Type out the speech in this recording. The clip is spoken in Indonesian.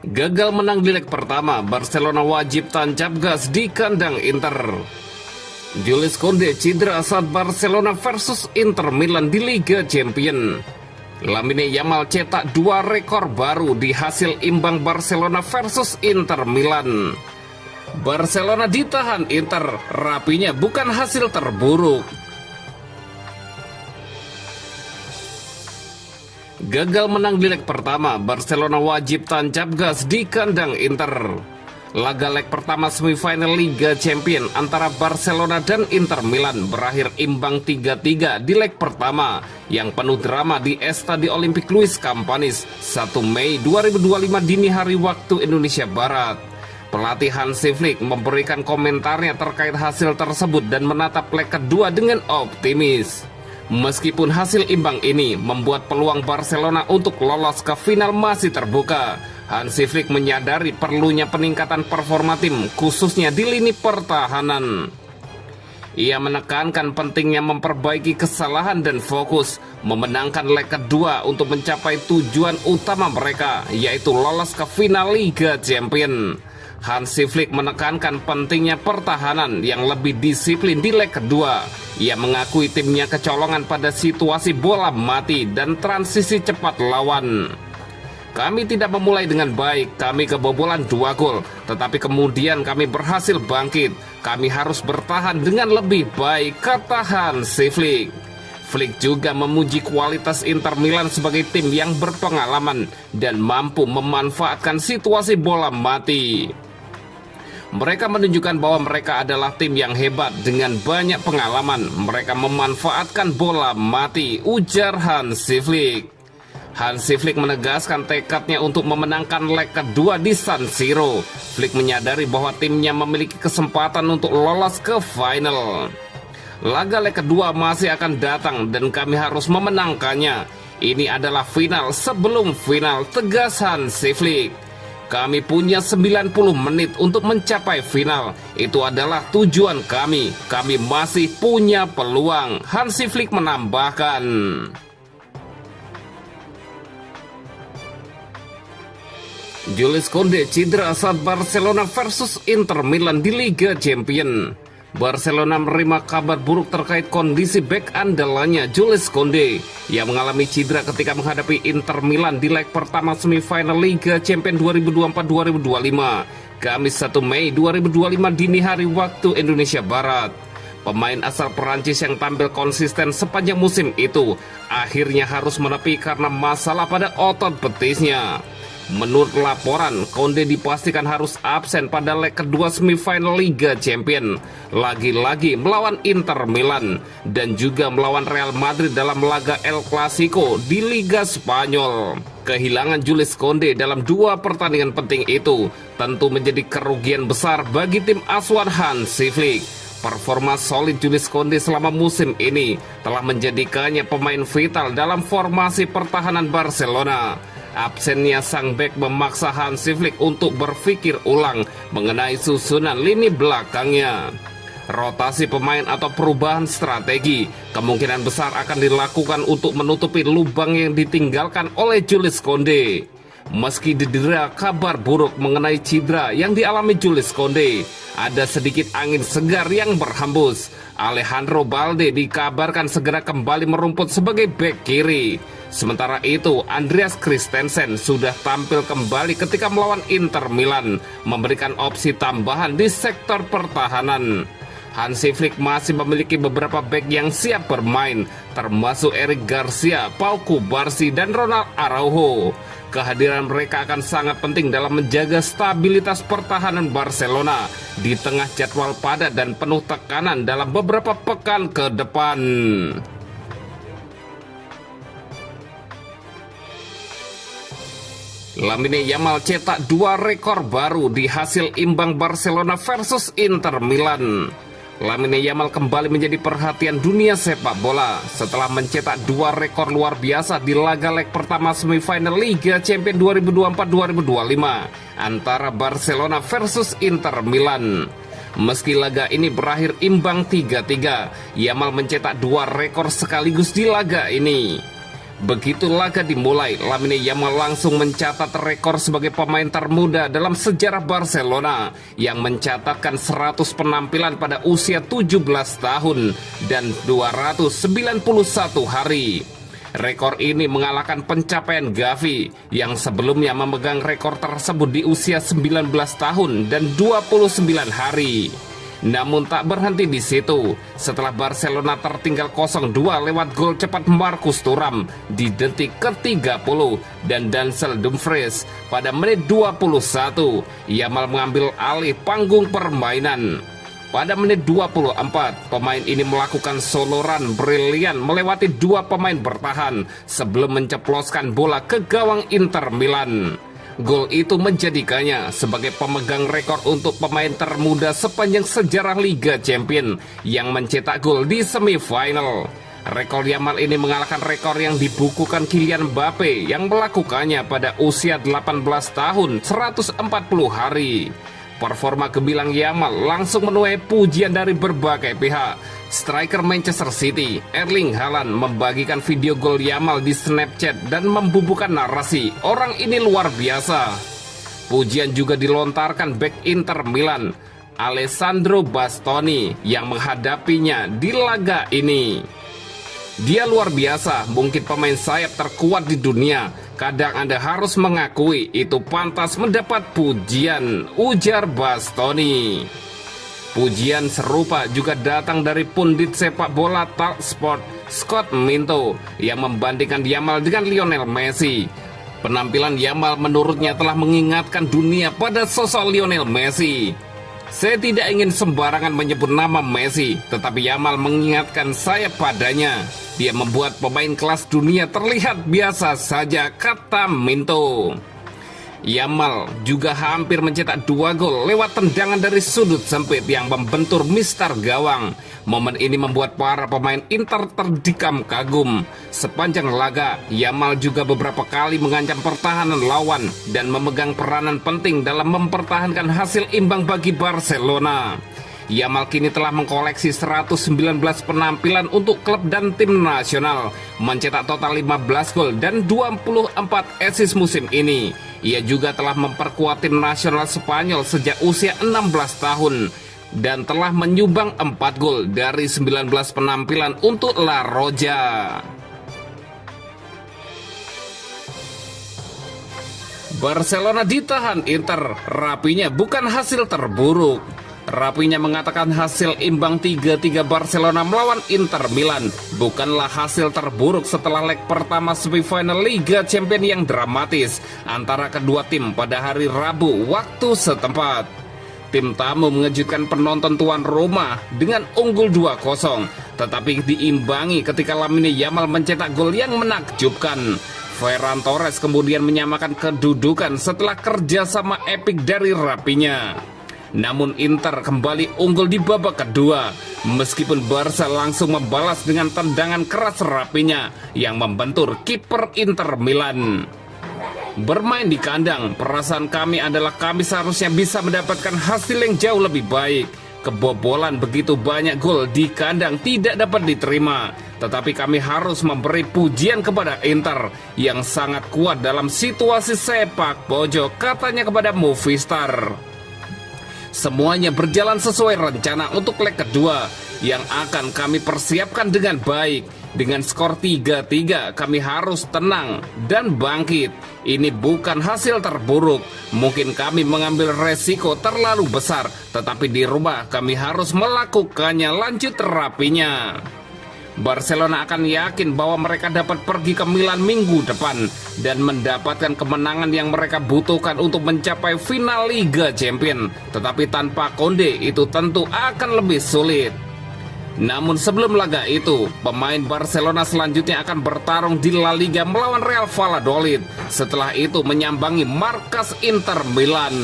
Gagal menang di leg pertama, Barcelona wajib tancap gas di kandang Inter. Jules Koundé cedera saat Barcelona versus Inter Milan di Liga Champions. Lamine Yamal cetak 2 rekor baru di hasil imbang Barcelona versus Inter Milan. Barcelona ditahan Inter, rapinya bukan hasil terburuk. Gagal menang di leg pertama, Barcelona wajib tancap gas di kandang Inter. Laga leg pertama semifinal Liga Champions antara Barcelona dan Inter Milan berakhir imbang 3-3 di leg pertama yang penuh drama di Estadio Olympique Luis Campanis 1 Mei 2025 dini hari waktu Indonesia Barat. Pelatih Hansi Flick memberikan komentarnya terkait hasil tersebut dan menatap leg kedua dengan optimis. Meskipun hasil imbang ini membuat peluang Barcelona untuk lolos ke final masih terbuka, Hansi Flick menyadari perlunya peningkatan performa tim, khususnya di lini pertahanan. Ia menekankan pentingnya memperbaiki kesalahan dan fokus memenangkan leg kedua untuk mencapai tujuan utama mereka, yaitu lolos ke final Liga Champions. Hansi Flick menekankan pentingnya pertahanan yang lebih disiplin di leg kedua. Ia mengakui timnya kecolongan pada situasi bola mati dan transisi cepat lawan. Kami tidak memulai dengan baik, kami kebobolan 2 gol, tetapi kemudian kami berhasil bangkit. Kami harus bertahan dengan lebih baik, kata Hansi Flick. Flick juga memuji kualitas Inter Milan sebagai tim yang berpengalaman dan mampu memanfaatkan situasi bola mati. Mereka menunjukkan bahwa mereka adalah tim yang hebat dengan banyak pengalaman. Mereka memanfaatkan bola mati, ujar Hansi Flick. Hansi Flick menegaskan tekadnya untuk memenangkan leg kedua di San Siro. Flick menyadari bahwa timnya memiliki kesempatan untuk lolos ke final. Laga leg kedua masih akan datang dan kami harus memenangkannya. Ini adalah final sebelum final, tegas Hansi Flick. Kami punya 90 menit untuk mencapai final. Itu adalah tujuan kami. Kami masih punya peluang, Hansi Flick menambahkan. Jules Koundé cedera saat Barcelona versus Inter Milan di Liga Champions. Barcelona menerima kabar buruk terkait kondisi bek andalannya Jules Koundé yang mengalami cedera ketika menghadapi Inter Milan di leg pertama semifinal Liga Champions 2024-2025 Kamis 1 Mei 2025 dini hari waktu Indonesia Barat. Pemain asal Perancis yang tampil konsisten sepanjang musim itu akhirnya harus menepi karena masalah pada otot betisnya. Menurut laporan, Koundé dipastikan harus absen pada leg kedua semifinal Liga Champions, lagi-lagi melawan Inter Milan dan juga melawan Real Madrid dalam laga El Clasico di Liga Spanyol. Kehilangan Jules Koundé dalam 2 pertandingan penting itu tentu menjadi kerugian besar bagi tim asuhan Hansi Flick. Performa solid Jules Koundé selama musim ini telah menjadikannya pemain vital dalam formasi pertahanan Barcelona. Absennya sang bek memaksa Hansi Flick untuk berpikir ulang mengenai susunan lini belakangnya. Rotasi pemain atau perubahan strategi kemungkinan besar akan dilakukan untuk menutupi lubang yang ditinggalkan oleh Jules Koundé. Meski didera kabar buruk mengenai cedera yang dialami Jules Koundé, ada sedikit angin segar yang berhembus. Alejandro Balde dikabarkan segera kembali merumput sebagai bek kiri. Sementara itu, Andreas Christensen sudah tampil kembali ketika melawan Inter Milan, memberikan opsi tambahan di sektor pertahanan. Hansi Flick masih memiliki beberapa bek yang siap bermain, termasuk Eric Garcia, Pau Cubarsí, dan Ronald Araujo. Kehadiran mereka akan sangat penting dalam menjaga stabilitas pertahanan Barcelona di tengah jadwal padat dan penuh tekanan dalam beberapa pekan ke depan. Lamine Yamal cetak 2 rekor baru di hasil imbang Barcelona versus Inter Milan. Lamine Yamal kembali menjadi perhatian dunia sepak bola setelah mencetak 2 rekor luar biasa di laga leg pertama semifinal Liga Champions 2024-2025 antara Barcelona versus Inter Milan. Meski laga ini berakhir imbang 3-3, Yamal mencetak 2 rekor sekaligus di laga ini. Begitu laga dimulai, Lamine Yamal langsung mencatat rekor sebagai pemain termuda dalam sejarah Barcelona yang mencatatkan 100 penampilan pada usia 17 tahun dan 291 hari. Rekor ini mengalahkan pencapaian Gavi yang sebelumnya memegang rekor tersebut di usia 19 tahun dan 29 hari. Namun tak berhenti di situ. Setelah Barcelona tertinggal 0-2 lewat gol cepat Marcus Thuram di detik ke-30 dan Denzel Dumfries pada menit 21, Yamal mengambil alih panggung permainan. Pada menit 24, pemain ini melakukan solo run brilian melewati dua pemain bertahan sebelum menceploskan bola ke gawang Inter Milan. Gol itu menjadikannya sebagai pemegang rekor untuk pemain termuda sepanjang sejarah Liga Champions yang mencetak gol di semifinal. Rekor Yamal ini mengalahkan rekor yang dibukukan Kylian Mbappe yang melakukannya pada usia 18 tahun 140 hari. Performa gemilang Yamal langsung menuai pujian dari berbagai pihak. Striker Manchester City, Erling Haaland, membagikan video gol Yamal di Snapchat dan membubuhkan narasi, "Orang ini luar biasa." Pujian juga dilontarkan bek Inter Milan, Alessandro Bastoni, yang menghadapinya di laga ini. "Dia luar biasa, mungkin pemain sayap terkuat di dunia. Kadang Anda harus mengakui itu pantas mendapat pujian," ujar Bastoni. Pujian serupa juga datang dari pundit sepak bola Talksport Scott Minto yang membandingkan Yamal dengan Lionel Messi. Penampilan Yamal menurutnya telah mengingatkan dunia pada sosok Lionel Messi. "Saya tidak ingin sembarangan menyebut nama Messi, tetapi Yamal mengingatkan saya padanya. Dia membuat pemain kelas dunia terlihat biasa saja," kata Minto. Yamal juga hampir mencetak 2 gol lewat tendangan dari sudut sempit yang membentur mistar gawang. Momen ini membuat para pemain Inter terdikam kagum. Sepanjang laga, Yamal juga beberapa kali mengancam pertahanan lawan dan memegang peranan penting dalam mempertahankan hasil imbang bagi Barcelona. Yamal kini telah mengkoleksi 119 penampilan untuk klub dan tim nasional, mencetak total 15 gol dan 24 assist musim ini. Ia juga telah memperkuat tim nasional Spanyol sejak usia 16 tahun dan telah menyumbang 4 gol dari 19 penampilan untuk La Roja. Barcelona ditahan Inter, rapinya bukan hasil terburuk. Rapinya mengatakan hasil imbang 3-3 Barcelona melawan Inter Milan bukanlah hasil terburuk setelah leg pertama semifinal Liga Champions yang dramatis antara kedua tim pada hari Rabu waktu setempat. Tim tamu mengejutkan penonton tuan rumah dengan unggul 2-0, tetapi diimbangi ketika Lamine Yamal mencetak gol yang menakjubkan. Ferran Torres kemudian menyamakan kedudukan setelah kerjasama epik dari Rapinya. Namun Inter kembali unggul di babak kedua, meskipun Barca langsung membalas dengan tendangan keras Rapinya yang membentur kiper Inter Milan. "Bermain di kandang, perasaan kami adalah kami seharusnya bisa mendapatkan hasil yang jauh lebih baik. Kebobolan begitu banyak gol di kandang tidak dapat diterima, tetapi kami harus memberi pujian kepada Inter yang sangat kuat dalam situasi sepak pojok," katanya kepada Movistar. "Semuanya berjalan sesuai rencana untuk leg kedua yang akan kami persiapkan dengan baik. Dengan skor 3-3 kami harus tenang dan bangkit. Ini bukan hasil terburuk. Mungkin kami mengambil resiko terlalu besar, tetapi di rumah kami harus melakukannya," lanjut Rapinya. Barcelona akan yakin bahwa mereka dapat pergi ke Milan minggu depan dan mendapatkan kemenangan yang mereka butuhkan untuk mencapai final Liga Champions. Tetapi tanpa Konde itu tentu akan lebih sulit. Namun sebelum laga itu, pemain Barcelona selanjutnya akan bertarung di La Liga melawan Real Valladolid. Setelah itu menyambangi markas Inter Milan.